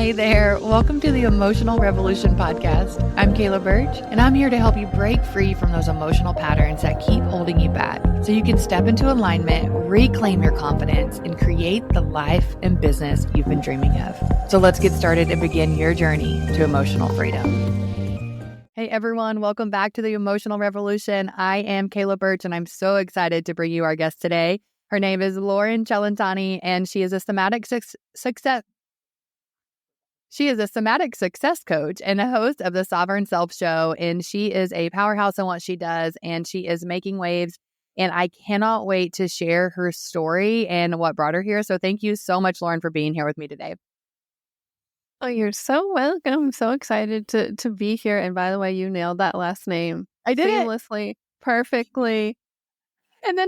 Hey there, welcome to the Emotional Revolution podcast. I'm Kayla Birch, and I'm here to help you break free from those emotional patterns that keep holding you back so you can step into alignment, reclaim your confidence, and create the life and business you've been dreaming of. So let's get started and begin your journey to emotional freedom. Hey everyone, welcome back to the Emotional Revolution. I am Kayla Birch, and I'm so excited to bring you our guest today. Her name is Loren Cellentani, and she is a somatic success coach and a host of the Sovereign Self Show, and she is a powerhouse in what she does, and she is making waves, and I cannot wait to share her story and what brought her here. So thank you so much, Loren, for being here with me today. Oh, you're so welcome. I'm so excited to be here. And by the way, you nailed that last name. I did seamlessly, perfectly. And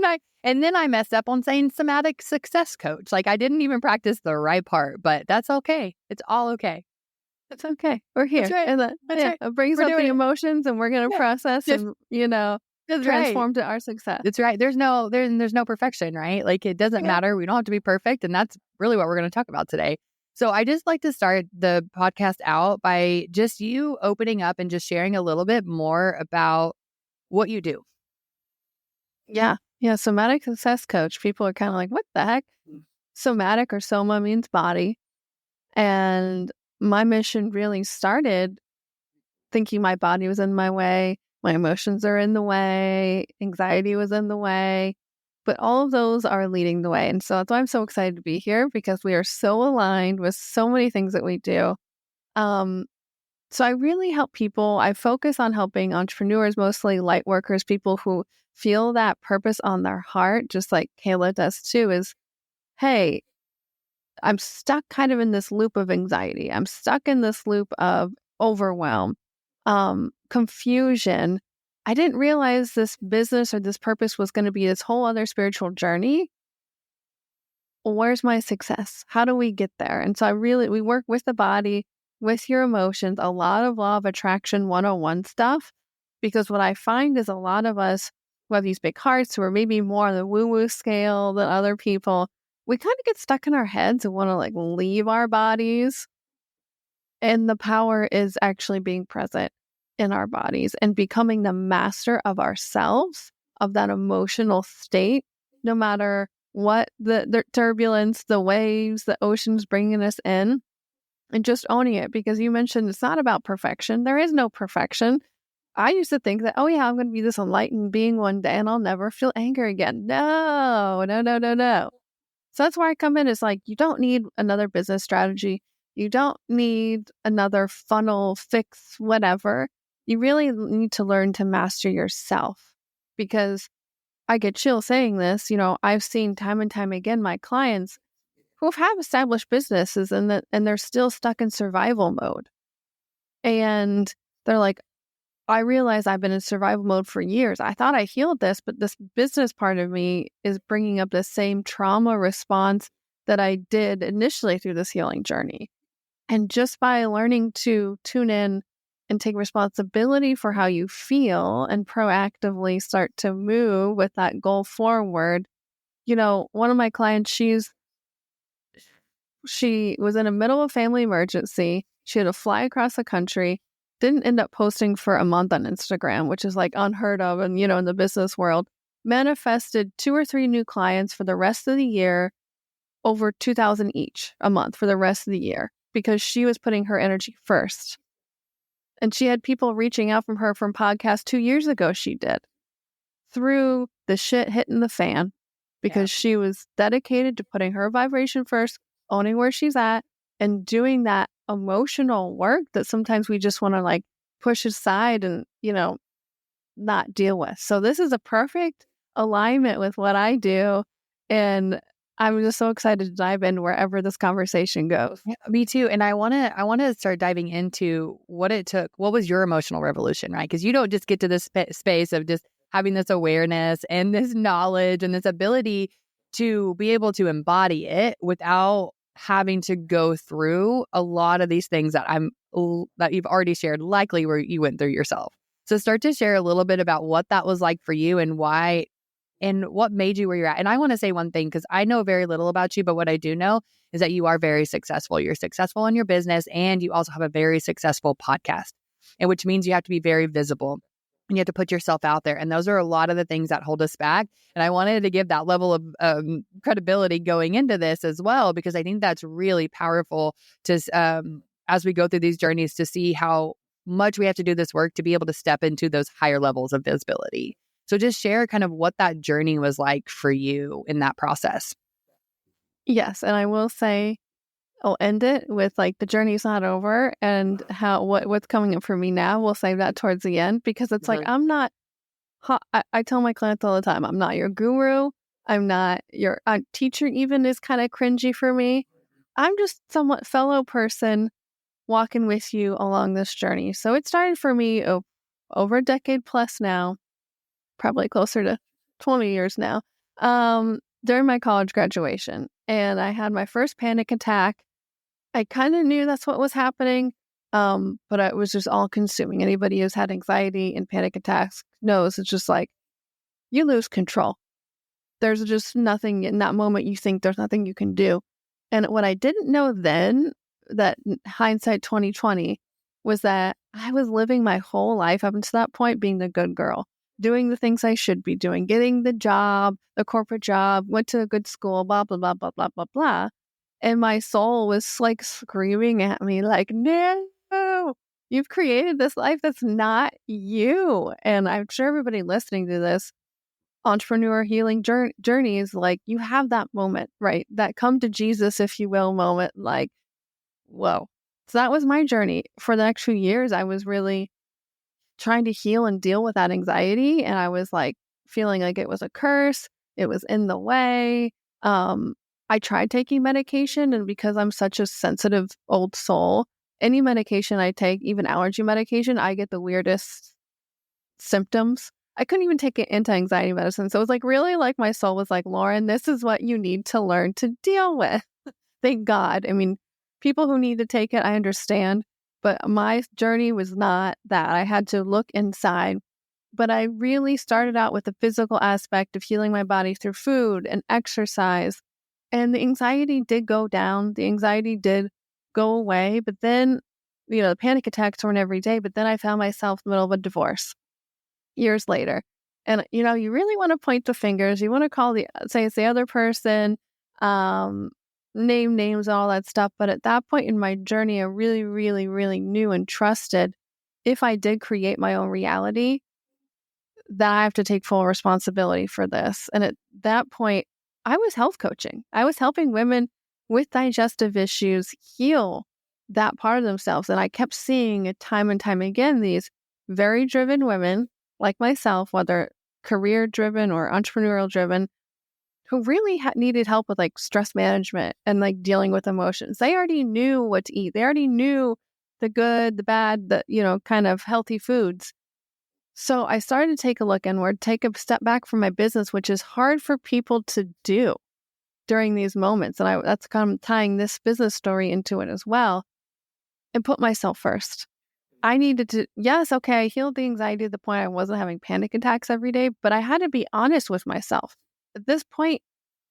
then I messed up on saying Somatic Success Coach. Like I didn't even practice the right part, but that's okay. It's all okay. It's okay. We're here. That's right. And That's right. it brings up the emotions, and we're going to process and, transform to our success. That's right. There's no perfection, right? Like it doesn't matter. We don't have to be perfect. And that's really what we're going to talk about today. So I just like to start the podcast out by just you opening up and just sharing a little bit more about what you do. Yeah. Somatic Success Coach. People are kind of like, what the heck? Somatic, or soma, means body. And my mission really started thinking my body was in my way, my emotions are in the way, anxiety was in the way, but all of those are leading the way. And so that's why I'm so excited to be here, because we are so aligned with so many things that we do. So I really help people. I focus on helping entrepreneurs, mostly light workers, people who feel that purpose on their heart, just like Kayla does too, is, hey, I'm stuck kind of in this loop of anxiety. I'm stuck in this loop of overwhelm, confusion. I didn't realize this business or this purpose was going to be this whole other spiritual journey. Where's my success? How do we get there? And so we work with the body, with your emotions, a lot of law of attraction 101 stuff, because what I find is a lot of us who have these big hearts, who are maybe more on the woo-woo scale than other people, we kind of get stuck in our heads and want to leave our bodies. And the power is actually being present in our bodies and becoming the master of ourselves, of that emotional state, no matter what the turbulence, the waves, the oceans bringing us in, and just owning it. Because you mentioned it's not about perfection. There is no perfection. I used to think that, oh yeah, I'm going to be this enlightened being one day and I'll never feel anger again. No. So that's where I come in. It's like, you don't need another business strategy. You don't need another funnel, fix, whatever. You really need to learn to master yourself, because I get chills saying this. I've seen time and time again my clients who have established businesses and they're still stuck in survival mode. And they're like, I realize I've been in survival mode for years. I thought I healed this, but this business part of me is bringing up the same trauma response that I did initially through this healing journey. And just by learning to tune in and take responsibility for how you feel and proactively start to move with that goal forward. One of my clients, she was in the middle of a family emergency. She had to fly across the country. Didn't end up posting for a month on Instagram, which is unheard of. And, in the business world, manifested 2 or 3 new clients for the rest of the year, over 2,000 each a month for the rest of the year, because she was putting her energy first. And she had people reaching out from her from podcasts 2 years ago. She did, through the shit hitting the fan, because she was dedicated to putting her vibration first, owning where she's at, and doing that emotional work that sometimes we just want to push aside and, not deal with. So this is a perfect alignment with what I do. And I'm just so excited to dive in wherever this conversation goes. Yeah, me too. And I want to start diving into what it took. What was your emotional revolution, right? Because you don't just get to this space of just having this awareness and this knowledge and this ability to be able to embody it without having to go through a lot of these things that you've already shared, likely where you went through yourself. So start to share a little bit about what that was like for you and why and what made you where you're at. And I want to say one thing, because I know very little about you, but what I do know is that you are very successful. You're successful in your business, and you also have a very successful podcast, and which means you have to be very visible and you have to put yourself out there. And those are a lot of the things that hold us back. And I wanted to give that level of credibility going into this as well, because I think that's really powerful to, as we go through these journeys, to see how much we have to do this work to be able to step into those higher levels of visibility. So just share kind of what that journey was like for you in that process. Yes. And I will say, I'll end it with like the journey's not over, and what's coming up for me now. We'll save that towards the end, because it's like, I'm not, I tell my clients all the time, I'm not your guru. I'm not your teacher, even is kind of cringy for me. I'm just somewhat fellow person walking with you along this journey. So it started for me over a decade plus now, probably closer to 20 years now, during my college graduation. And I had my first panic attack. I kind of knew that's what was happening, but it was just all consuming. Anybody who's had anxiety and panic attacks knows it's just like you lose control. There's just nothing in that moment. You think there's nothing you can do. And what I didn't know then, that hindsight 2020, was that I was living my whole life up until that point being the good girl, doing the things I should be doing, getting the job, the corporate job, went to a good school, blah, blah, blah, blah, blah, blah, blah. And my soul was like screaming at me like, no, you've created this life that's not you. And I'm sure everybody listening to this entrepreneur healing journey is like, you have that moment, right? That come to Jesus, if you will, moment, like, whoa. So that was my journey. For the next few years, I was really trying to heal and deal with that anxiety. And I was like feeling like it was a curse. It was in the way. I tried taking medication, and because I'm such a sensitive old soul, any medication I take, even allergy medication, I get the weirdest symptoms. I couldn't even take an anti-anxiety medicine. So it was like really like my soul was like, Loren, this is what you need to learn to deal with. Thank God. I mean, people who need to take it, I understand. But my journey was not that. I had to look inside. But I really started out with the physical aspect of healing my body through food and exercise. And the anxiety did go down. The anxiety did go away. But then, the panic attacks weren't every day. But then I found myself in the middle of a divorce years later. And, you really want to point the fingers. You want to call say it's the other person, name names, all that stuff. But at that point in my journey, I really, really, really knew and trusted, if I did create my own reality, that I have to take full responsibility for this. And at that point, I was health coaching. I was helping women with digestive issues heal that part of themselves. And I kept seeing it time and time again, these very driven women like myself, whether career driven or entrepreneurial driven, who really needed help with like stress management and like dealing with emotions. They already knew what to eat. They already knew the good, the bad, the, kind of healthy foods. So I started to take a look inward, take a step back from my business, which is hard for people to do during these moments. And that's kind of tying this business story into it as well, and put myself first. I needed to, yes, okay, I healed the anxiety to the point I wasn't having panic attacks every day, but I had to be honest with myself. At this point,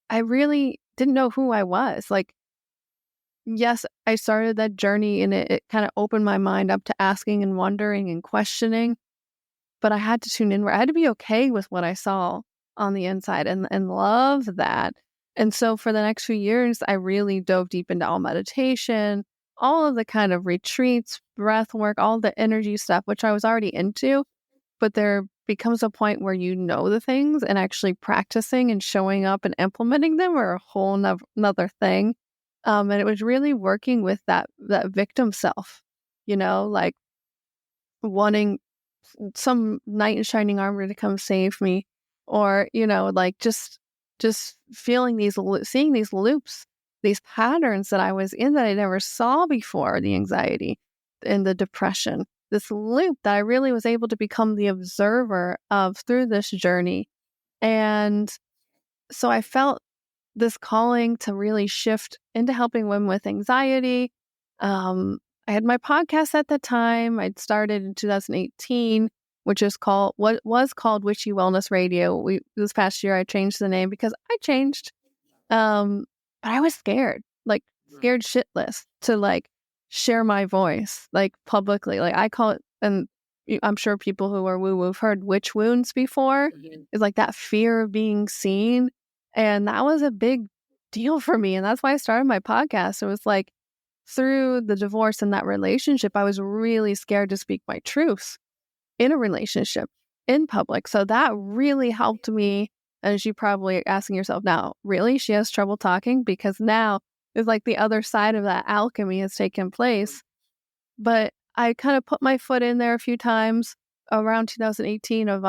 I really didn't know who I was. Like, yes, I started that journey, and it kind of opened my mind up to asking and wondering and questioning. But I had to tune in. I had to be okay with what I saw on the inside and love that. And so for the next few years, I really dove deep into all meditation, all of the kind of retreats, breath work, all the energy stuff, which I was already into. But there becomes a point where you know the things, and actually practicing and showing up and implementing them are a whole nother thing. And it was really working with that victim self, like wanting some knight in shining armor to come save me, or like just feeling seeing these loops, these patterns that I was in that I never saw before, the anxiety and the depression, this loop that I really was able to become the observer of through this journey. And so I felt this calling to really shift into helping women with anxiety. I had my podcast at the time. I'd started in 2018. which is called what was called Witchy Wellness Radio. This past year I changed the name because I changed. But I was scared, like scared shitless to like share my voice like publicly. Like I call it, and I'm sure people who are woo-woo have heard witch wounds before. It's like that fear of being seen. And that was a big deal for me. And that's why I started my podcast. It was like through the divorce and that relationship, I was really scared to speak my truth in a relationship in public. So that really helped me. As you probably are asking yourself now, really? She has trouble talking? Because now it's like the other side of that alchemy has taken place. But I kind of put my foot in there a few times around 2018 of,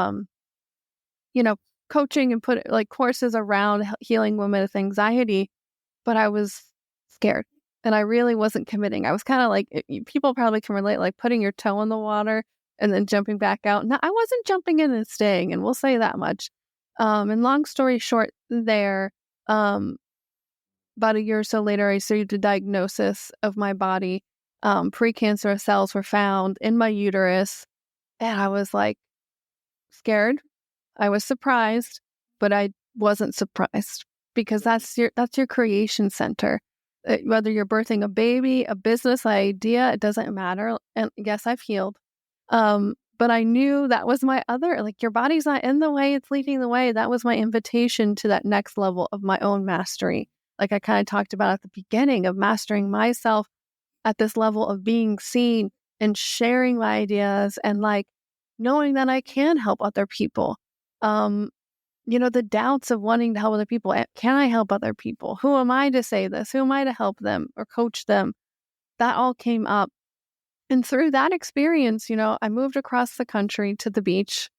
coaching and put like courses around healing women with anxiety. But I was scared and I really wasn't committing. I was kind of like, people probably can relate, like putting your toe in the water and then jumping back out. No, I wasn't jumping in and staying, and we'll say that much. And long story short there, about a year or so later, I received a diagnosis of my body. Precancerous cells were found in my uterus. And I was like scared. I was surprised, but I wasn't surprised because that's your creation center. Whether you're birthing a baby, a business idea, it doesn't matter. And yes, I've healed. But I knew that was my other, like, your body's not in the way, it's leading the way. That was my invitation to that next level of my own mastery. Like I kind of talked about at the beginning of mastering myself at this level of being seen and sharing my ideas and like knowing that I can help other people. The doubts of wanting to help other people. Can I help other people? Who am I to say this? Who am I to help them or coach them? That all came up. And through that experience, I moved across the country to the beach.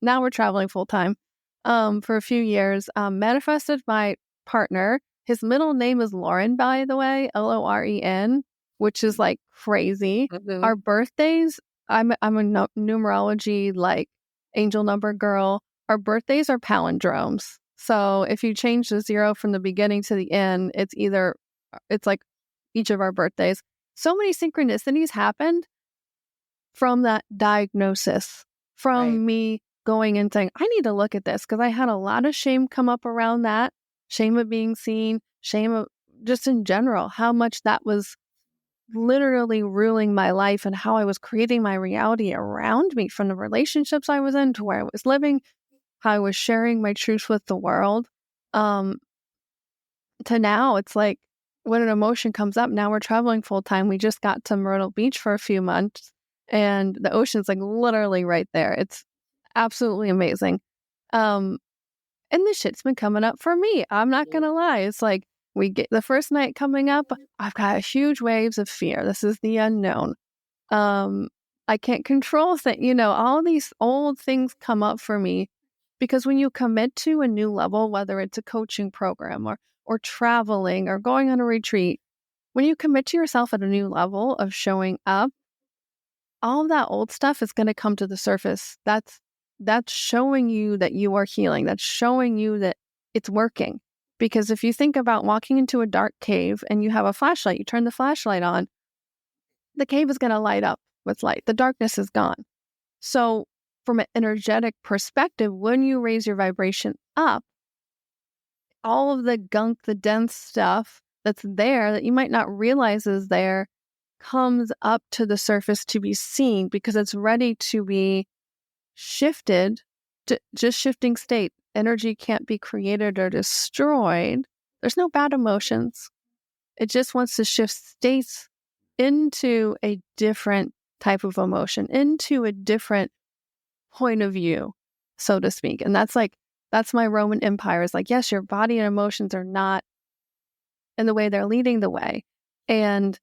Now we're traveling full time for a few years. Manifested my partner. His middle name is Loren, by the way, Loren, which is like crazy. Mm-hmm. Our birthdays, I'm a numerology, like angel number girl. Our birthdays are palindromes. So if you change the 0 from the beginning to the end, it's like each of our birthdays. So many synchronicities happened from that diagnosis, from me going and saying, I need to look at this, because I had a lot of shame come up around that, shame of being seen, shame of just in general, how much that was literally ruling my life and how I was creating my reality around me, from the relationships I was in to where I was living, how I was sharing my truth with the world. To now, it's like when an emotion comes up, now we're traveling full time. We just got to Myrtle Beach for a few months and the ocean's like literally right there. It's absolutely amazing. And the shit's been coming up for me. I'm not going to lie. It's like we get the first night coming up, I've got huge waves of fear. This is the unknown. I can't control things. All these old things come up for me because when you commit to a new level, whether it's a coaching program or traveling or going on a retreat, when you commit to yourself at a new level of showing up, all of that old stuff is going to come to the surface. That's showing you that you are healing. That's showing you that it's working. Because if you think about walking into a dark cave and you have a flashlight, you turn the flashlight on, the cave is going to light up with light. The darkness is gone. So from an energetic perspective, when you raise your vibration up, all of the gunk, the dense stuff that's there that you might not realize is there comes up to the surface to be seen because it's ready to be shifted to just shifting state. Energy can't be created or destroyed. There's no bad emotions. It just wants to shift states into a different type of emotion, into a different point of view, so to speak. And that's my Roman Empire, is like, yes, your body and emotions are not in the way, they're leading the way. And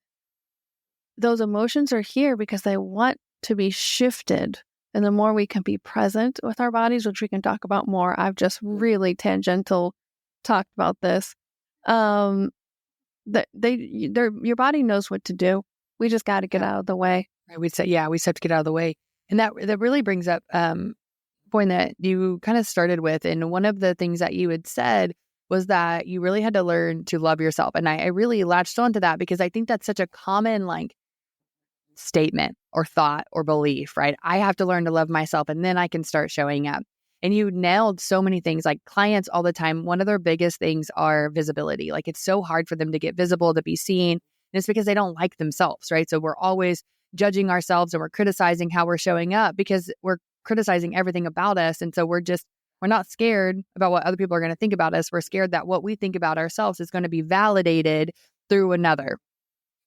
those emotions are here because they want to be shifted. And the more we can be present with our bodies, which we can talk about more, I've just really tangential talked about this. Your body knows what to do. We just got to get out of the way. Right. We just have to get out of the way. And that really brings up point that you kind of started with. And one of the things that you had said was that you really had to learn to love yourself. And I really latched onto that because I think that's such a common statement or thought or belief, right? I have to learn to love myself and then I can start showing up. And you nailed so many things. Like clients all the time, one of their biggest things are visibility. Like it's so hard for them to get visible, to be seen. And it's because they don't like themselves, right? So we're always judging ourselves and we're criticizing how we're showing up because we're criticizing everything about us. And so we're not scared about what other people are going to think about us. We're scared that what we think about ourselves is going to be validated through another.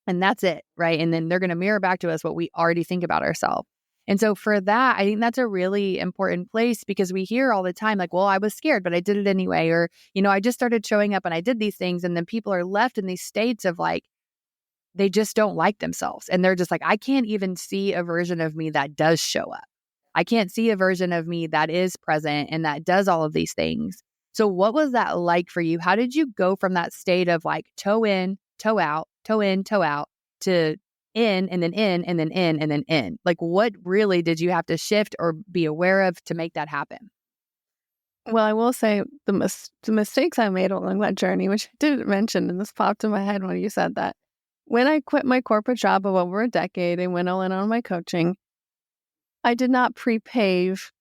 And that's it, right? And then they're going to mirror back to us what we already think about ourselves. And so for that, I think that's a really important place because we hear all the time, like, well, I was scared, but I did it anyway. Or, I just started showing up and I did these things. And then people are left in these states of like, they just don't like themselves. And they're just like, I can't even see a version of me that does show up. I can't see a version of me that is present and that does all of these things. So what was that like for you? How did you go from that state of like toe in, toe out, toe in, toe out to in and then in and then in and then in? Like what really did you have to shift or be aware of to make that happen? Well, I will say the mistakes I made along that journey, which I didn't mention, and this popped in my head when you said that. When I quit my corporate job of over a decade and went all in on my coaching, I did not pre-pave,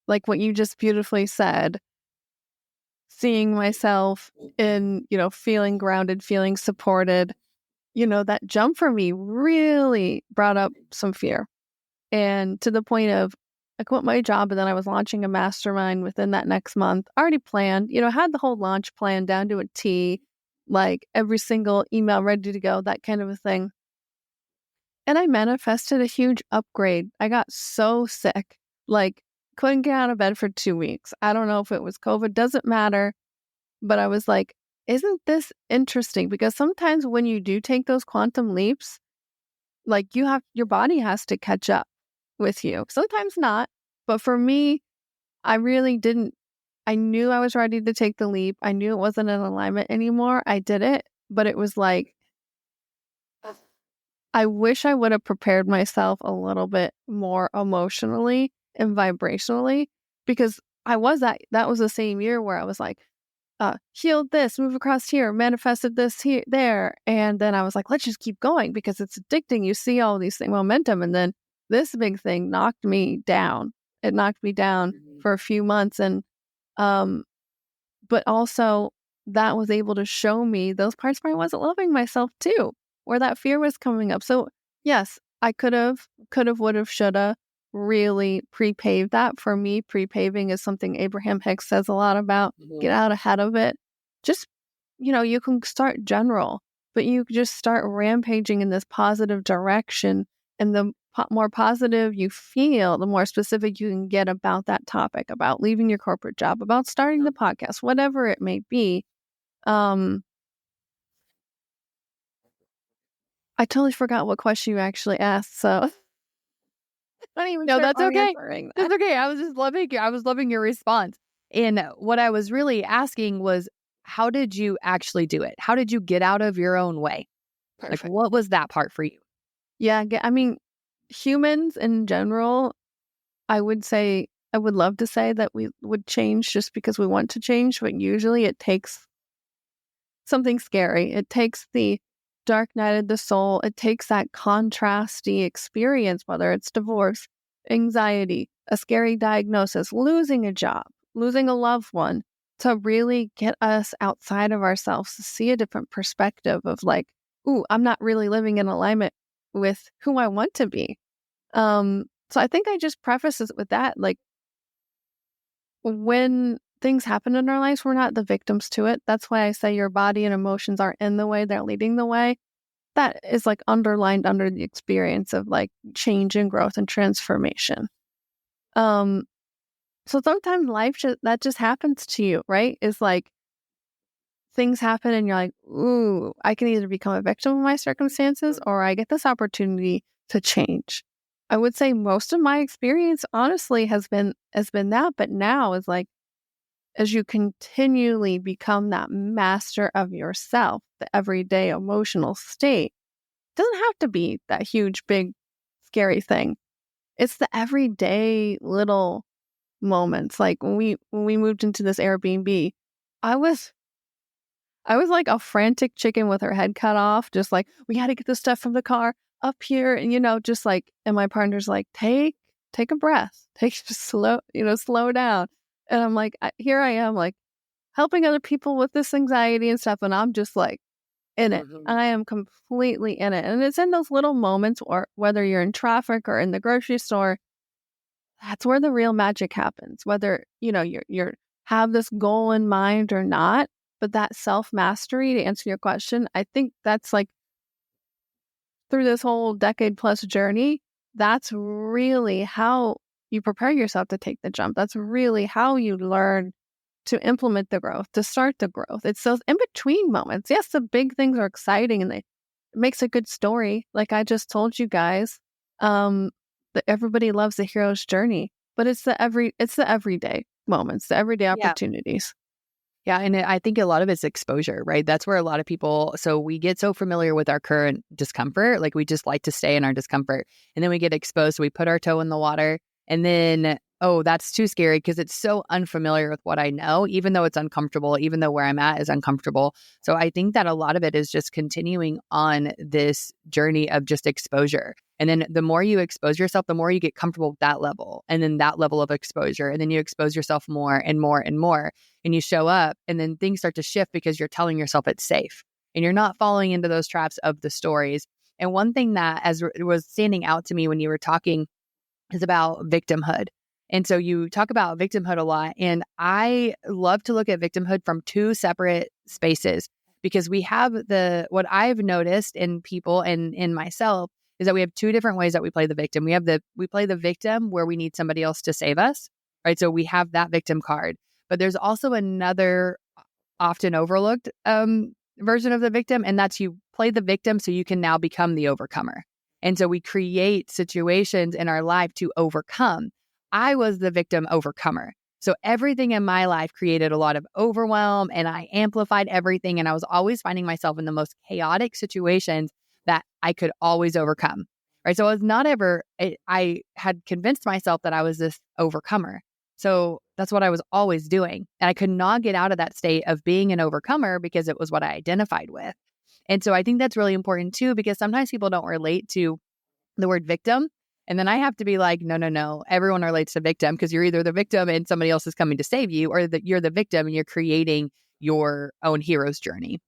like what you just beautifully said, seeing myself in, feeling grounded, feeling supported. That jump for me really brought up some fear. And to the point of, I quit my job and then I was launching a mastermind within that next month, already planned, had the whole launch plan down to a T, like every single email ready to go, that kind of a thing. And I manifested a huge upgrade. I got so sick, like couldn't get out of bed for 2 weeks. I don't know if it was COVID, doesn't matter. But I was like, isn't this interesting? Because sometimes when you do take those quantum leaps, like your body has to catch up with you. Sometimes not. But for me, I really didn't. I knew I was ready to take the leap. I knew it wasn't in alignment anymore. I did it. But it was like, I wish I would have prepared myself a little bit more emotionally and vibrationally, because that was the same year where I was like, healed this, move across here, manifested this here, there. And then I was like, let's just keep going because it's addicting. You see all these things, momentum. And then this big thing knocked me down. It knocked me down for a few months. And, but also that was able to show me those parts where I wasn't loving myself too, where that fear was coming up. So yes, I could have, would have, should have really pre-paved that. For me, pre-paving is something Abraham Hicks says a lot about. Get out ahead of it. Just, you can start general, but you just start rampaging in this positive direction. And the more positive you feel, the more specific you can get about that topic, about leaving your corporate job, about starting the podcast, whatever it may be. I totally forgot what question you actually asked, so I don't even No, sure that's I'm okay. answering that. That's okay. I was loving your response. And what I was really asking was, how did you actually do it? How did you get out of your own way? Perfect. Like, what was that part for you? Yeah, I mean, humans in general, I would love to say that we would change just because we want to change, but usually it takes something scary. It takes the dark night of the soul. It takes that contrasty experience, whether it's divorce, anxiety, a scary diagnosis, losing a job, losing a loved one, to really get us outside of ourselves to see a different perspective of like, ooh, I'm not really living in alignment with who I want to be. So I think I just preface it with that, like, when things happen in our lives, we're not the victims to it. That's why I say your body and emotions aren't in the way, they're leading the way. That is like underlined under the experience of like change and growth and transformation. So sometimes that just happens to you, right? It's like things happen and you're like, ooh, I can either become a victim of my circumstances or I get this opportunity to change. I would say most of my experience honestly has been that, but now is like, as you continually become that master of yourself, the everyday emotional state doesn't have to be that huge, big, scary thing. It's the everyday little moments. Like when we moved into this Airbnb, I was like a frantic chicken with her head cut off, just like, we got to get the stuff from the car. up here and, just like, and my partner's like, take a breath, just slow down. And I'm like, here I am, like helping other people with this anxiety and stuff. And I'm just like in it. I am completely in it. And it's in those little moments, or whether you're in traffic or in the grocery store, that's where the real magic happens. Whether, you're have this goal in mind or not, but that self-mastery, to answer your question, I think that's like through this whole decade plus journey, that's really how you prepare yourself to take the jump. That's really how you learn to implement the growth, to start the growth. It's those in between moments. Yes, the big things are exciting and it makes a good story. Like I just told you guys, that everybody loves the hero's journey, but it's the everyday moments, the everyday opportunities. Yeah. And I think a lot of it's exposure, right? That's where a lot of people, so we get so familiar with our current discomfort, like we just like to stay in our discomfort. And then we get exposed, so we put our toe in the water and then, oh, that's too scary because it's so unfamiliar with what I know, even though it's uncomfortable, even though where I'm at is uncomfortable. So I think that a lot of it is just continuing on this journey of just exposure. And then the more you expose yourself, the more you get comfortable with that level and then that level of exposure. And then you expose yourself more and more and more. And you show up and then things start to shift because you're telling yourself it's safe and you're not falling into those traps of the stories. And one thing that was standing out to me when you were talking is about victimhood. And so you talk about victimhood a lot. And I love to look at victimhood from two separate spaces because we have what I've noticed in people and in myself is that we have two different ways that we play the victim. We play the victim where we need somebody else to save us, right? So we have that victim card. But there's also another often overlooked version of the victim, and that's you play the victim so you can now become the overcomer. And so we create situations in our life to overcome. I was the victim overcomer. So everything in my life created a lot of overwhelm and I amplified everything. And I was always finding myself in the most chaotic situations that I could always overcome. Right. So I was not ever, I had convinced myself that I was this overcomer. So that's what I was always doing. And I could not get out of that state of being an overcomer because it was what I identified with. And so I think that's really important too, because sometimes people don't relate to the word victim. And then I have to be like, no. Everyone relates to victim because you're either the victim and somebody else is coming to save you, or that you're the victim and you're creating your own hero's journey.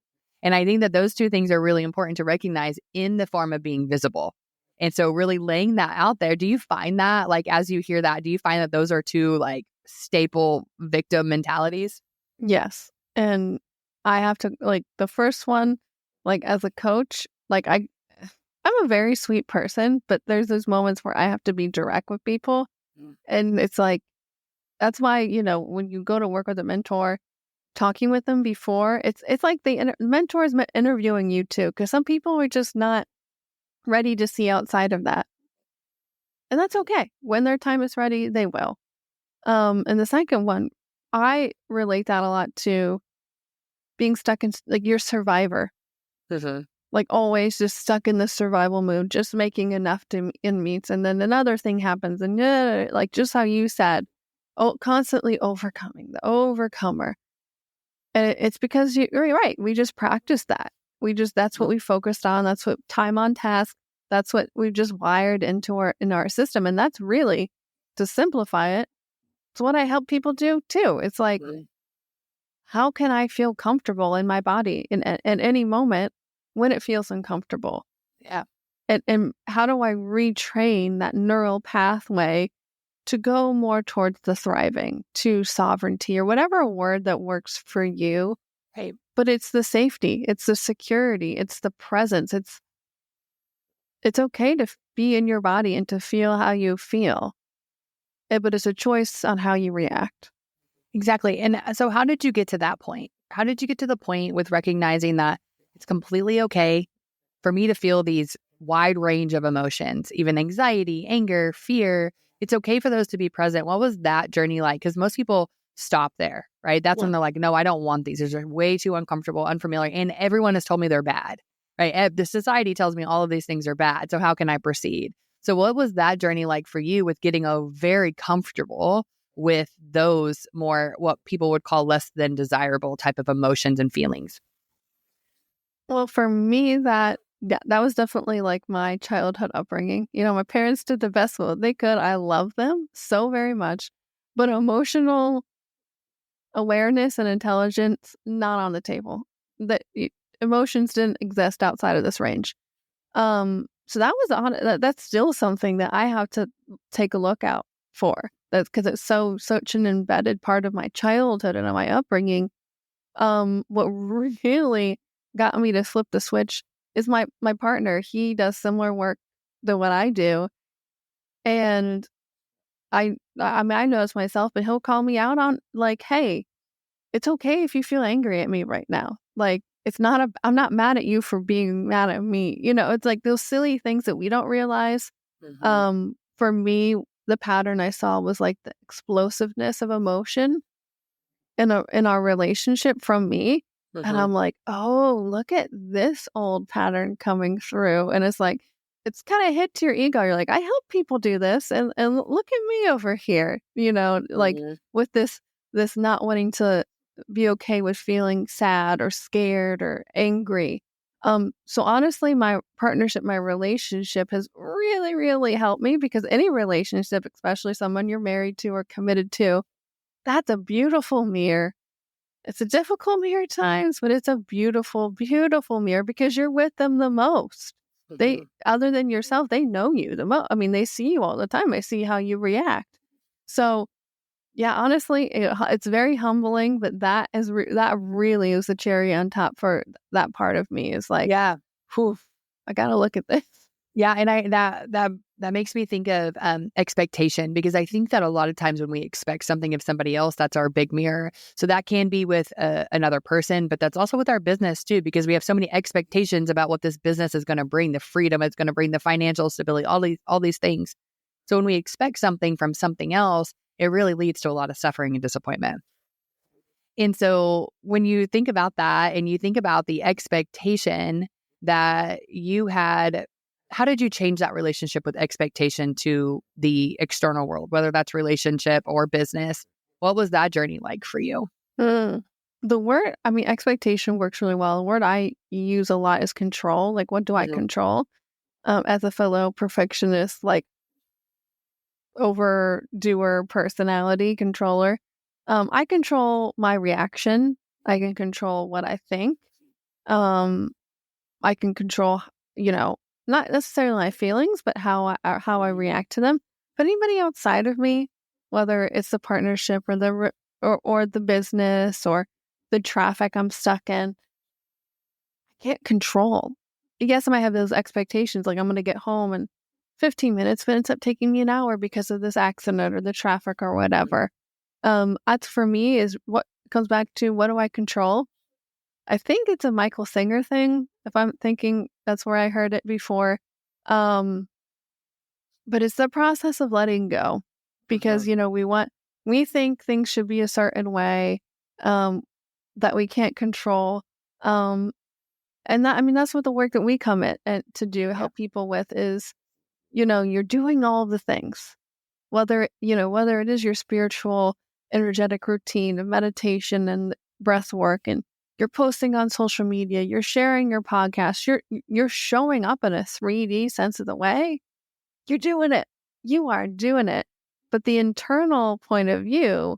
And I think that those two things are really important to recognize in the form of being visible. And so really laying that out there, do you find that, like, as you hear that, do you find that those are two like staple victim mentalities? Yes. And I have to, like, the first one, like as a coach, like I'm a very sweet person, but there's those moments where I have to be direct with people. And it's like, that's why, when you go to work with a mentor, talking with them before, it's like the mentor is interviewing you too, because some people are just not ready to see outside of that. And that's okay. When their time is ready, they will. And the second one, I relate that a lot to being stuck in, like, your survivor. Like always just stuck in the survival mood, just making enough to in meets. And then another thing happens and like just how you said, constantly overcoming, the overcomer. And it's because you're right. We just practice that. That's what we focused on. That's what time on task. That's what we've just wired into our system. And that's really, to simplify it, it's what I help people do too. It's like, how can I feel comfortable in my body at any moment when it feels uncomfortable? Yeah. And how do I retrain that neural pathway to go more towards the thriving, to sovereignty, or whatever word that works for you? Right. But it's the safety, it's the security, it's the presence. It's okay to be in your body and to feel how you feel, but it's a choice on how you react. Exactly. And so how did you get to that point? How did you get to the point with recognizing that it's completely okay for me to feel these wide range of emotions, even anxiety, anger, fear? It's okay for those to be present. What was that journey like? Because most people stop there, right? That's when they're like, no, I don't want these. These are way too uncomfortable, unfamiliar. And everyone has told me they're bad, right? The society tells me all of these things are bad. So how can I proceed? So what was that journey like for you with getting very comfortable with those more, what people would call less than desirable type of emotions and feelings? Well, for me, that Yeah, that was definitely like my childhood upbringing. My parents did the best what they could. I love them so very much, but emotional awareness and intelligence not on the table. Emotions didn't exist outside of this range. So that was that's still something that I have to take a look out for. That's because it's such an embedded part of my childhood and of my upbringing. What really got me to flip the switch is my partner. He does similar work than what I do, and I mean I know it's myself, but he'll call me out on like, hey, it's okay if you feel angry at me right now. Like, I'm not mad at you for being mad at me. It's like those silly things that we don't realize. For me, the pattern I saw was like the explosiveness of emotion in our relationship from me. And I'm like, oh, look at this old pattern coming through. And it's like, it's kind of hit to your ego. You're like, I help people do this. And look at me over here, like with this not wanting to be okay with feeling sad or scared or angry. So honestly, my partnership, my relationship has really, really helped me, because any relationship, especially someone you're married to or committed to, that's a beautiful mirror. It's a difficult mirror at times, but it's a beautiful, beautiful mirror, because you're with them the most. They, other than yourself, they know you the most. I mean, they see you all the time. They see how you react. So yeah, honestly, it's very humbling, but that really is the cherry on top for that part of me. Is like, Yeah. whew, I got to look at this. Yeah, and that makes me think of expectation, because I think that a lot of times when we expect something of somebody else, that's our big mirror. So that can be with another person, but that's also with our business too, because we have so many expectations about what this business is going to bring, the freedom it's going to bring, the financial stability, all these things. So when we expect something from something else, it really leads to a lot of suffering and disappointment. And so when you think about that and you think about the expectation that you had, how did you change that relationship with expectation to the external world, whether that's relationship or business? What was that journey like for you? The word, I mean, expectation works really well. The word I use a lot is control. Like, what do I control? As a fellow perfectionist, like overdoer personality controller, I control my reaction. I can control what I think. I can control, not necessarily my feelings, but how I react to them. But anybody outside of me, whether it's the partnership or or the business or the traffic I'm stuck in, I can't control. Yes, I might have those expectations, like I'm going to get home in 15 minutes, but it ends up taking me an hour because of this accident or the traffic or whatever. That's for me is what comes back to, what do I control? I think it's a Michael Singer thing, if I'm thinking that's where I heard it before. But it's the process of letting go, because, we think things should be a certain way, that we can't control. And that, I mean, that's what the work that we come in and to do, help people with is, you're doing all the things, whether it is your spiritual, energetic routine of meditation and breath work, and you're posting on social media, you're sharing your podcast, you're showing up in a 3D sense of the way. You're doing it. You are doing it. But the internal point of view,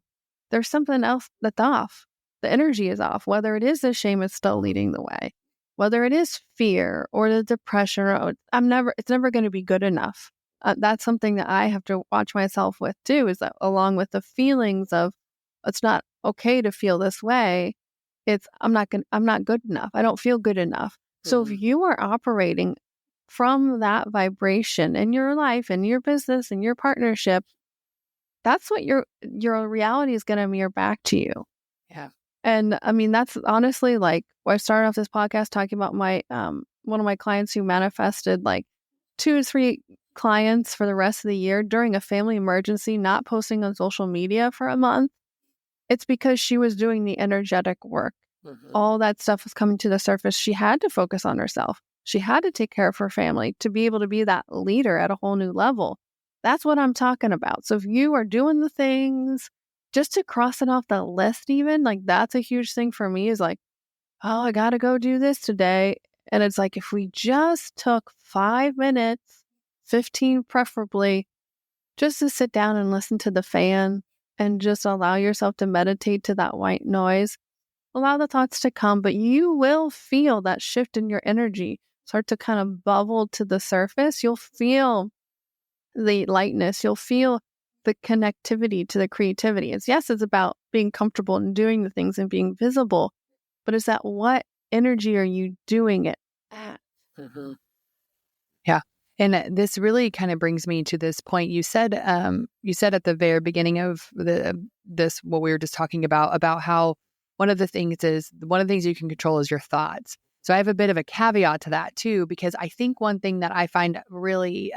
there's something else that's off. The energy is off, whether it is the shame is still leading the way, whether it is fear or the depression, or it's never going to be good enough. That's something that I have to watch myself with too, is that along with the feelings of it's not okay to feel this way, I'm not good enough. I don't feel good enough. So if you are operating from that vibration in your life and your business and your partnership, that's what your reality is going to mirror back to you. Yeah. And I mean, that's honestly like, I started off this podcast talking about my one of my clients who manifested like 2 to 3 clients for the rest of the year during a family emergency, not posting on social media for a month. It's because she was doing the energetic work. All that stuff was coming to the surface. She had to focus on herself. She had to take care of her family to be able to be that leader at a whole new level. That's what I'm talking about. So if you are doing the things just to cross it off the list, even like that's a huge thing for me, is like, oh, I got to go do this today. And it's like, if we just took 5 minutes, 15 preferably, just to sit down and listen to the fan and just allow yourself to meditate to that white noise, allow the thoughts to come, but you will feel that shift in your energy start to kind of bubble to the surface. You'll feel the lightness. You'll feel the connectivity to the creativity. It's about being comfortable and doing the things and being visible, but it's that what energy are you doing it at? Mm-hmm. Yeah. And this really kind of brings me to this point. You said at the very beginning of what we were just talking about how one of the things you can control is your thoughts. So I have a bit of a caveat to that too, because I think one thing that I find really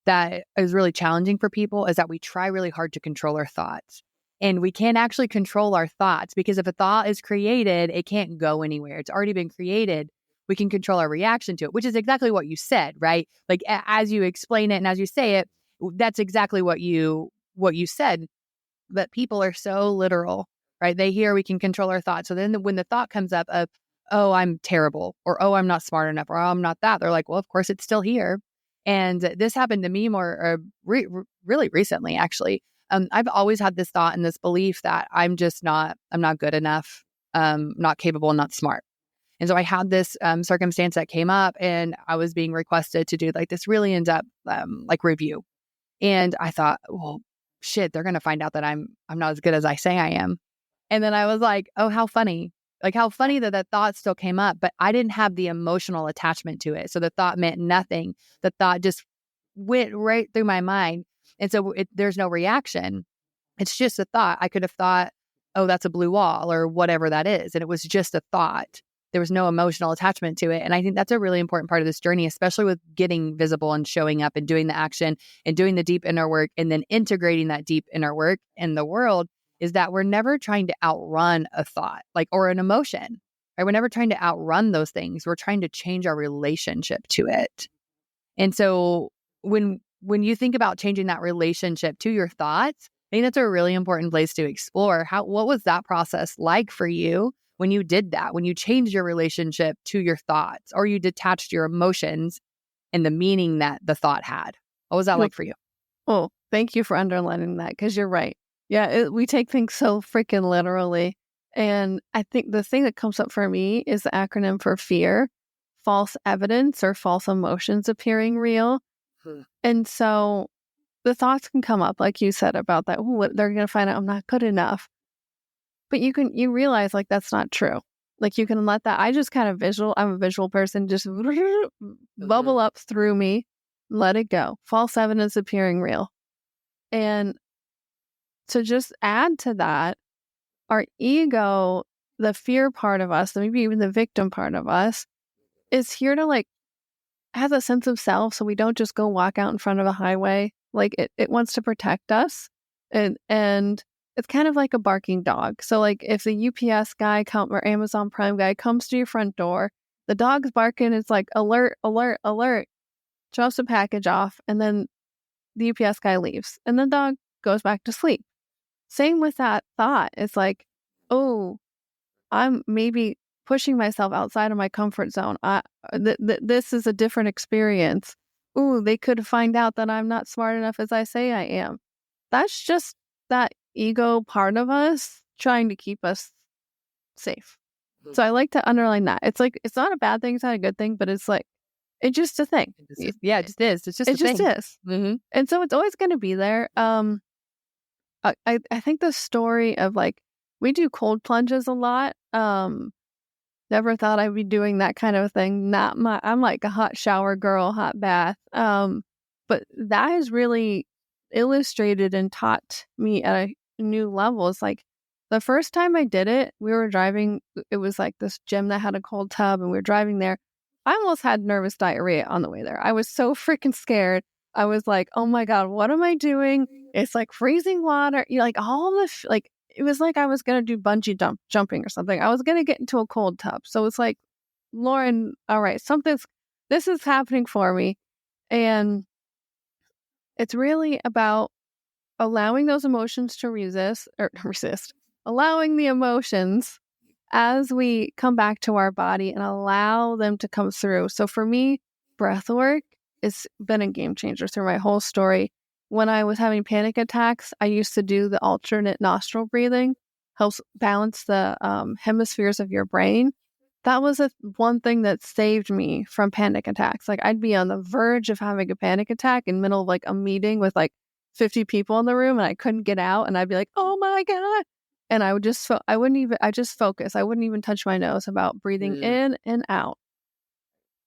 that is really challenging for people is that we try really hard to control our thoughts. And we can't actually control our thoughts, because if a thought is created, it can't go anywhere. It's already been created. We can control our reaction to it, which is exactly what you said, right? Like as you explain it and as you say it, that's exactly what you said. But people are so literal, right? They hear we can control our thoughts. So then when the thought comes up of, oh, I'm terrible, or oh, I'm not smart enough, or oh, I'm not that, they're like, well, of course it's still here. And this happened to me really recently, actually. I've always had this thought and this belief that I'm not good enough, not capable, not smart. And so I had this circumstance that came up, and I was being requested to do like this really in-depth like review. And I thought, well, shit, they're going to find out that I'm not as good as I say I am. And then I was like, oh, how funny. Like how funny that thought still came up, but I didn't have the emotional attachment to it. So the thought meant nothing. The thought just went right through my mind. And so there's no reaction. It's just a thought. I could have thought, oh, that's a blue wall or whatever that is. And it was just a thought. There was no emotional attachment to it. And I think that's a really important part of this journey, especially with getting visible and showing up and doing the action and doing the deep inner work and then integrating that deep inner work in the world, is that we're never trying to outrun a thought or an emotion, right? We're never trying to outrun those things. We're trying to change our relationship to it. And so when you think about changing that relationship to your thoughts, I think that's a really important place to explore. What was that process like for you when you did that, when you changed your relationship to your thoughts, or you detached your emotions and the meaning that the thought had? What was that like for you? Oh, thank you for underlining that, because you're right. Yeah, we take things so freaking literally. And I think the thing that comes up for me is the acronym for fear, false evidence or false emotions appearing real. And so the thoughts can come up, like you said, about that. Oh, they're going to find out I'm not good enough. But you realize like that's not true. Like you can let that, I'm a visual person, just bubble up through me, let it go. False evidence appearing real. And to just add to that, our ego, the fear part of us, maybe even the victim part of us, is here to has a sense of self, so we don't just go walk out in front of a highway. Like it wants to protect us. And it's kind of like a barking dog. So like if the UPS guy or Amazon Prime guy comes to your front door, the dog's barking, it's like alert, alert, alert, drops the package off, and then the UPS guy leaves. And the dog goes back to sleep. Same with that thought. It's like, oh, I'm maybe pushing myself outside of my comfort zone. This is a different experience. Ooh, they could find out that I'm not smart enough as I say I am. That's just that ego part of us trying to keep us safe. So I like to underline that. It's like, it's not a bad thing. It's not a good thing, but it's like, it's just a thing. Yeah, it just is. It's just it just thing. is. Mm-hmm. And so it's always going to be there. I think the story of we do cold plunges a lot. Never thought I'd be doing that kind of thing. I'm like a hot shower girl, hot bath. But that has really illustrated and taught me at a new level. It's like the first time I did it, we were driving. It was like this gym that had a cold tub, and we were driving there. I almost had nervous diarrhea on the way there. I was so freaking scared. I was like, oh my God, what am I doing? It's like freezing water. All this, it was like I was going to do bungee jumping or something. I was going to get into a cold tub. So it's like, Loren, all right, this is happening for me. And it's really about allowing those emotions to resist, allowing the emotions as we come back to our body and allow them to come through. So for me, breath work has been a game changer through my whole story. When I was having panic attacks, I used to do the alternate nostril breathing, helps balance the hemispheres of your brain. That was one thing that saved me from panic attacks. Like I'd be on the verge of having a panic attack in the middle of like a meeting with like 50 people in the room and I couldn't get out. And I'd be like, oh my God. And I would just, I just focus. I wouldn't even touch my nose about breathing in and out.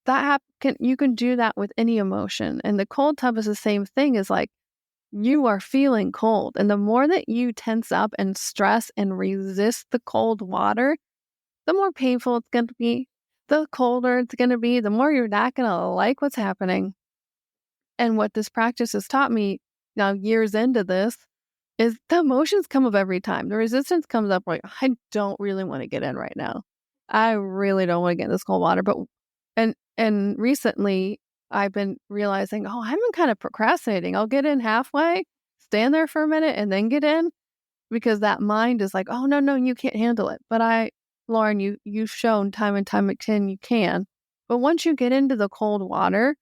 You can do that with any emotion. And the cold tub is the same thing as like, you are feeling cold. And the more that you tense up and stress and resist the cold water, the more painful it's going to be, the colder it's going to be, the more you're not going to like what's happening. And what this practice has taught me now, years into this, is the emotions come up every time. The resistance comes up like, I don't really want to get in right now. I really don't want to get in this cold water. But and recently I've been realizing, oh, I've been kind of procrastinating. I'll get in halfway, stand there for a minute, and then get in, because that mind is like, oh no, you can't handle it. But Loren, you've shown time and time again you can. But once you get into the cold water,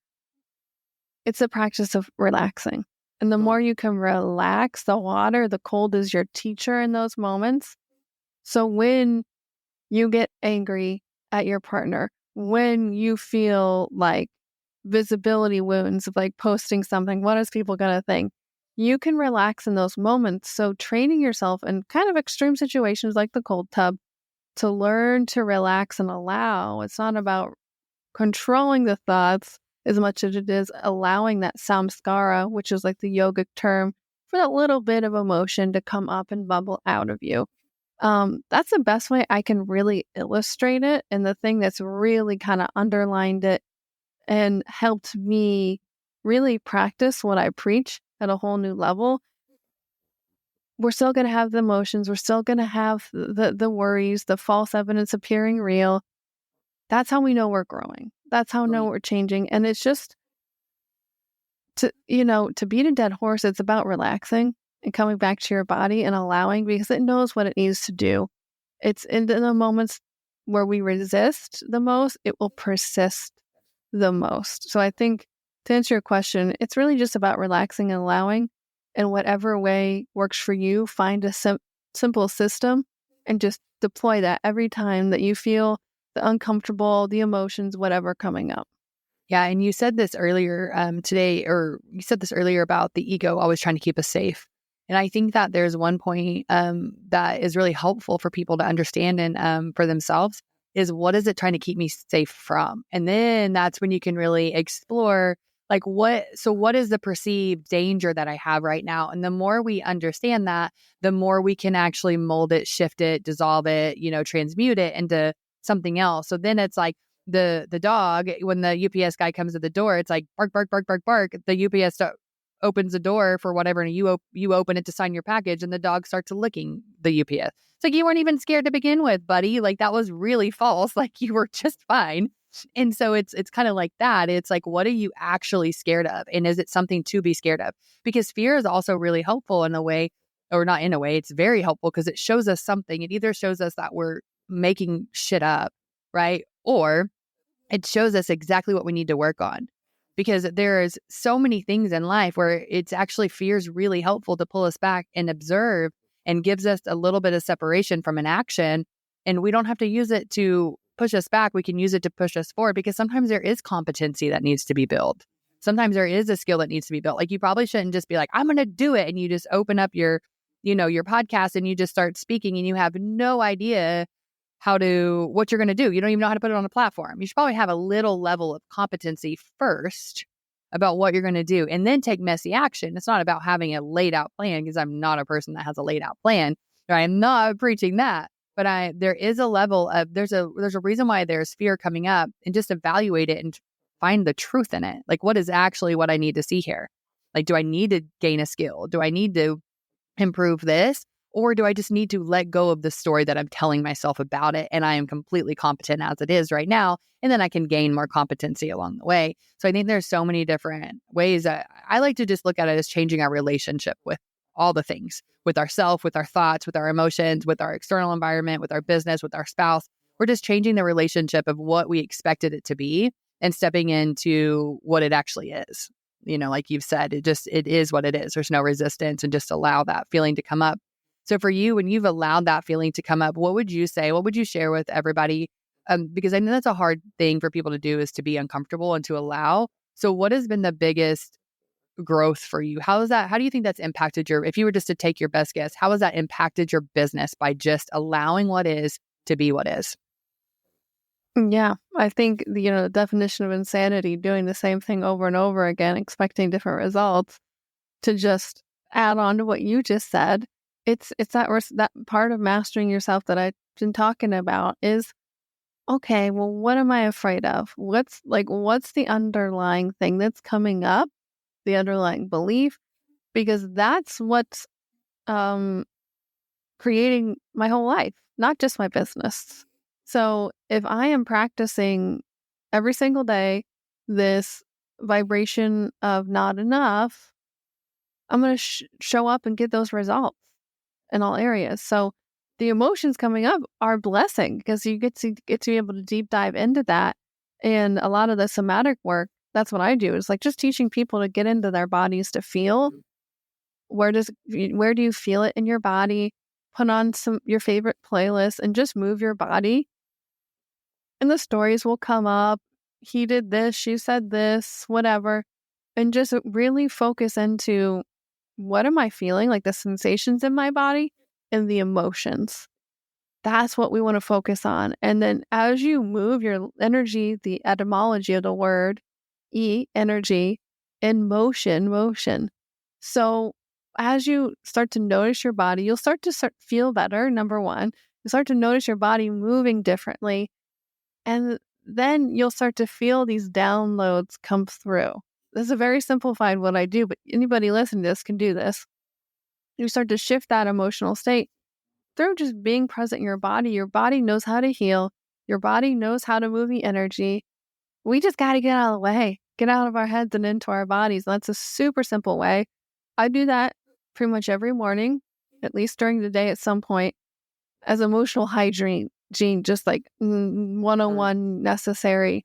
it's a practice of relaxing. And the more you can relax the water, the cold is your teacher in those moments. So when you get angry at your partner, when you feel like visibility wounds of like posting something, what is people going to think? You can relax in those moments. So training yourself in kind of extreme situations like the cold tub to learn to relax and allow. It's not about controlling the thoughts as much as it is allowing that samskara, which is like the yogic term for that little bit of emotion to come up and bubble out of you. That's the best way I can really illustrate it. And the thing that's really kind of underlined it and helped me really practice what I preach at a whole new level. We're still going to have the emotions. We're still going to have the worries, the false evidence appearing real. That's how we know we're growing. That's how we know we're changing. And it's just to beat a dead horse, it's about relaxing and coming back to your body and allowing, because it knows what it needs to do. It's in the moments where we resist the most, it will persist the most. So I think, to answer your question, it's really just about relaxing and allowing, and whatever way works for you, find a simple system and just deploy that every time that you feel the uncomfortable, the emotions, whatever coming up. Yeah. And you said this earlier today, or you said this earlier about the ego always trying to keep us safe. And I think that there's one point that is really helpful for people to understand and for themselves is, what is it trying to keep me safe from? And then that's when you can really explore, like, what is the perceived danger that I have right now? And the more we understand that, the more we can actually mold it, shift it, dissolve it, transmute it into something else. So then it's like the dog, when the UPS guy comes to the door, it's like bark, bark, bark, bark, bark. The UPS opens the door for whatever, and you open it to sign your package, and the dog starts licking the UPS. It's like, you weren't even scared to begin with, buddy. Like, that was really false. Like, you were just fine. And so it's kind of like that. It's like, what are you actually scared of? And is it something to be scared of? Because fear is also really helpful in a way, or not in a way, it's very helpful because it shows us something. It either shows us that we're making shit up, right? Or it shows us exactly what we need to work on. Because there's so many things in life where it's actually, fear is really helpful to pull us back and observe, and gives us a little bit of separation from an action. And we don't have to use it to push us back. We can use it to push us forward, because sometimes there is competency that needs to be built. Sometimes there is a skill that needs to be built. Like, you probably shouldn't just be like, I'm going to do it. And you just open up your podcast and you just start speaking, and you have no idea what you're going to do. You don't even know how to put it on a platform. You should probably have a little level of competency first about what you're going to do, and then take messy action. It's not about having a laid out plan, because I'm not a person that has a laid out plan. Right? I'm not preaching that, but there is a level of, there's a reason why there's fear coming up, and just evaluate it and find the truth in it. Like, what is actually what I need to see here? Like, do I need to gain a skill? Do I need to improve this? Or do I just need to let go of the story that I'm telling myself about it, and I am completely competent as it is right now, and then I can gain more competency along the way? So I think there's so many different ways. I like to just look at it as changing our relationship with all the things with ourselves, with our thoughts, with our emotions, with our external environment, with our business, with our spouse. We're just changing the relationship of what we expected it to be and stepping into what it actually is. Like you've said, it is what it is. There's no resistance, and just allow that feeling to come up. So for you, when you've allowed that feeling to come up, what would you say? What would you share with everybody? Because I know that's a hard thing for people to do, is to be uncomfortable and to allow. So what has been the biggest growth for you? How do you think that's impacted if you were just to take your best guess, how has that impacted your business by just allowing what is to be what is? Yeah, I think the definition of insanity, doing the same thing over and over again, expecting different results. To just add on to what you just said, it's that part of mastering yourself that I've been talking about is, okay, well, what am I afraid of? What's the underlying thing that's coming up, the underlying belief, because that's what's creating my whole life, not just my business. So if I am practicing every single day this vibration of not enough, I'm going to show up and get those results in all areas. So the emotions coming up are a blessing, because you get to be able to deep dive into that. And a lot of the somatic work, that's what I do, is like just teaching people to get into their bodies, to feel where do you feel it in your body. Put on your favorite playlist and just move your body, and the stories will come up. He did this, she said this, whatever, and just really focus into, what am I feeling? Like the sensations in my body and the emotions. That's what we want to focus on. And then as you move your energy, the etymology of the word, energy, and motion. So as you start to notice your body, you'll start to feel better, number one. You start to notice your body moving differently. And then you'll start to feel these downloads come through. This is a very simplified what I do, but anybody listening to this can do this. You start to shift that emotional state through just being present in your body. Your body knows how to heal. Your body knows how to move the energy. We just got to get out of the way, get out of our heads and into our bodies. That's a super simple way. I do that pretty much every morning, at least during the day at some point, as emotional hygiene, just like 101 necessary.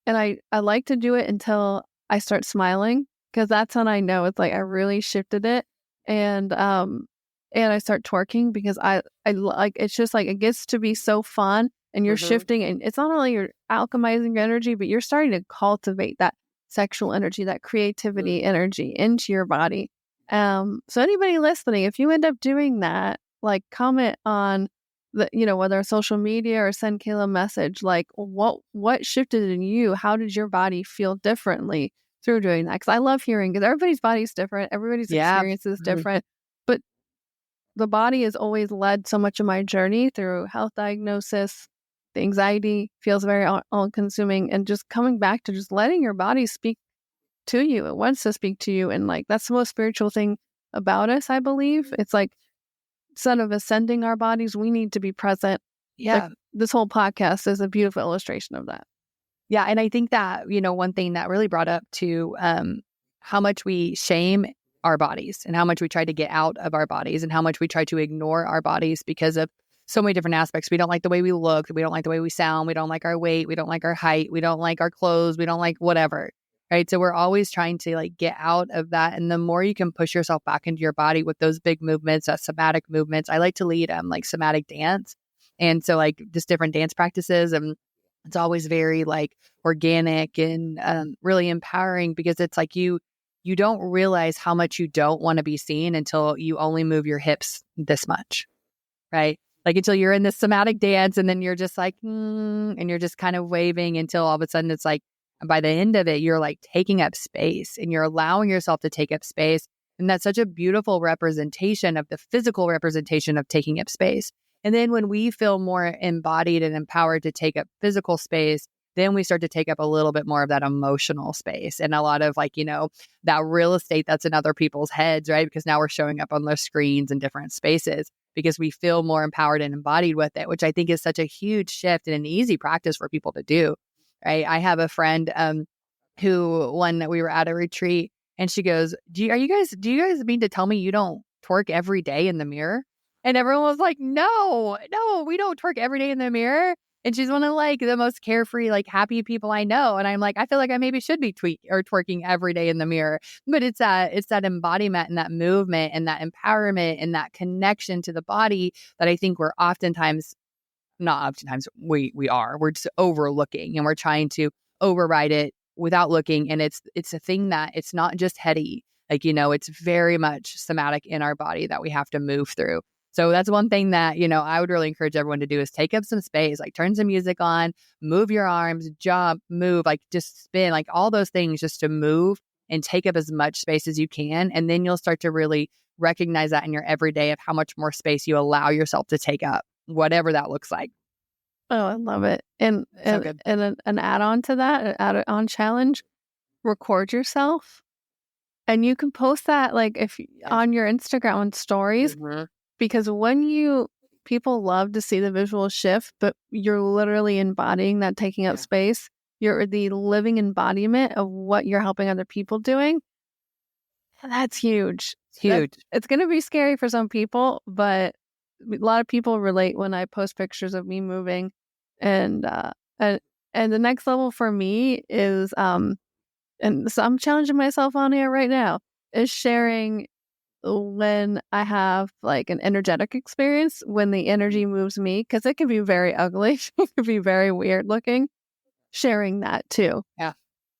And I like to do it until I start smiling, because that's when I know it's like I really shifted it. And I start twerking, because I like, it's just like, it gets to be so fun, and you're shifting, and it's not only you're alchemizing your energy, but you're starting to cultivate that sexual energy, that creativity energy into your body. So anybody listening, if you end up doing that, like, comment on whether social media, or send Kayla a message, like, what shifted in you? How did your body feel differently through doing that? Because I love hearing, because everybody's body's different, everybody's experience is different, but the body has always led so much of my journey through health diagnosis. The anxiety feels very all-consuming, and just coming back to just letting your body speak to you. It wants to speak to you, and like, that's the most spiritual thing about us, I believe. It's like, instead of ascending our bodies, we need to be present. Yeah. Like, this whole podcast is a beautiful illustration of that. Yeah. And I think that, one thing that really brought up to how much we shame our bodies, and how much we try to get out of our bodies, and how much we try to ignore our bodies because of so many different aspects. We don't like the way we look. We don't like the way we sound. We don't like our weight. We don't like our height. We don't like our clothes. We don't like whatever. Right. So we're always trying to like get out of that. And the more you can push yourself back into your body with those big movements, somatic movements. I like to lead like somatic dance. And so like just different dance practices. And it's always very like organic and really empowering, because it's like you don't realize how much you don't want to be seen until you only move your hips this much. Right. Like until you're in this somatic dance, and then you're just like, and you're just kind of waving until all of a sudden it's like, by the end of it, you're like taking up space, and you're allowing yourself to take up space. And that's such a beautiful representation of the physical representation of taking up space. And then when we feel more embodied and empowered to take up physical space, then we start to take up a little bit more of that emotional space, and a lot of like, that real estate that's in other people's heads, right? Because now we're showing up on those screens in different spaces because we feel more empowered and embodied with it, which I think is such a huge shift and an easy practice for people to do. Right. I have a friend who, when we were at a retreat, and she goes, do you guys mean to tell me you don't twerk every day in the mirror? And everyone was like, no, we don't twerk every day in the mirror. And she's one of like the most carefree, like happy people I know. And I'm like, I feel like I maybe should be twerking every day in the mirror. But it's that embodiment and that movement and that empowerment and that connection to the body that I think we're we're just overlooking, and we're trying to override it without looking. And it's a thing that it's not just heady. Like, it's very much somatic in our body that we have to move through. So that's one thing that, I would really encourage everyone to do is take up some space, like turn some music on, move your arms, jump, move, like just spin, like all those things just to move and take up as much space as you can. And then you'll start to really recognize that in your everyday of how much more space you allow yourself to take up, whatever that looks like. Oh, I love it. And an add-on to that, an add-on challenge, record yourself. And you can post that on your Instagram stories. Mm-hmm. Because people love to see the visual shift, but you're literally embodying that taking up space. You're the living embodiment of what you're helping other people doing. That's huge. It's huge. It's going to be scary for some people, but a lot of people relate when I post pictures of me moving. And the next level for me is, and so I'm challenging myself on here right now, is sharing when I have like an energetic experience, when the energy moves me, because it can be very ugly, it can be very weird looking, sharing that too. Yeah.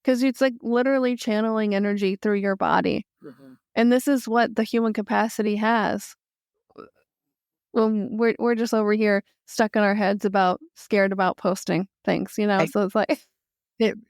Because it's like literally channeling energy through your body. Mm-hmm. And this is what the human capacity has. Well, we're just over here stuck in our heads scared about posting things, so it's like...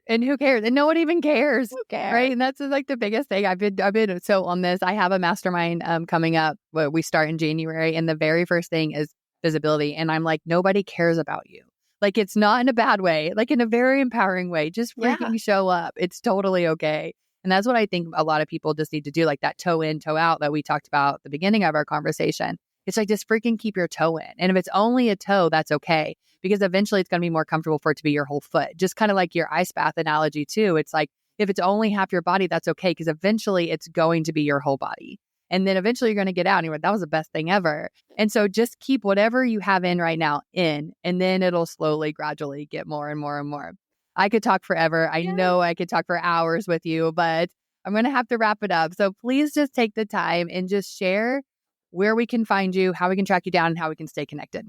And who cares? And no one even cares. Who cares? Right. And that's like the biggest thing. I've been so on this. I have a mastermind coming up. We start in January. And the very first thing is visibility. And I'm like, nobody cares about you. Like, it's not in a bad way, like in a very empowering way. Just freaking show up. It's totally okay. And that's what I think a lot of people just need to do, like that toe in, toe out that we talked about at the beginning of our conversation. It's like, just freaking keep your toe in. And if it's only a toe, that's okay. Because eventually it's going to be more comfortable for it to be your whole foot. Just kind of like your ice bath analogy too. It's like, if it's only half your body, that's okay. Because eventually it's going to be your whole body. And then eventually you're going to get out and you're like, that was the best thing ever. And so just keep whatever you have in right now in, and then it'll slowly, gradually get more and more and more. I could talk forever. I know I could talk for hours with you, but I'm going to have to wrap it up. So please just take the time and just share where we can find you, how we can track you down, and how we can stay connected.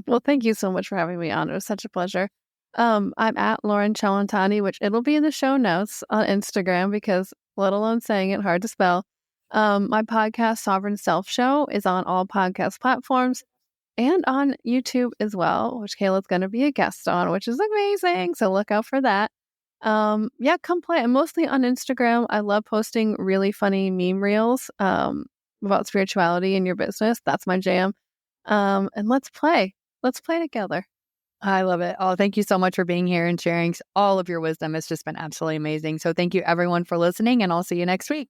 Well, thank you so much for having me on. It was such a pleasure. I'm at Loren Cellentani, which it'll be in the show notes on Instagram because, let alone saying it, hard to spell. My podcast, Sovereign Self Show, is on all podcast platforms and on YouTube as well, which Kayla's going to be a guest on, which is amazing. So look out for that. Come play. I'm mostly on Instagram. I love posting really funny meme reels about spirituality in your business. That's my jam. And let's play. Let's play together. I love it. Oh, thank you so much for being here and sharing all of your wisdom. It's just been absolutely amazing. So thank you everyone for listening, and I'll see you next week.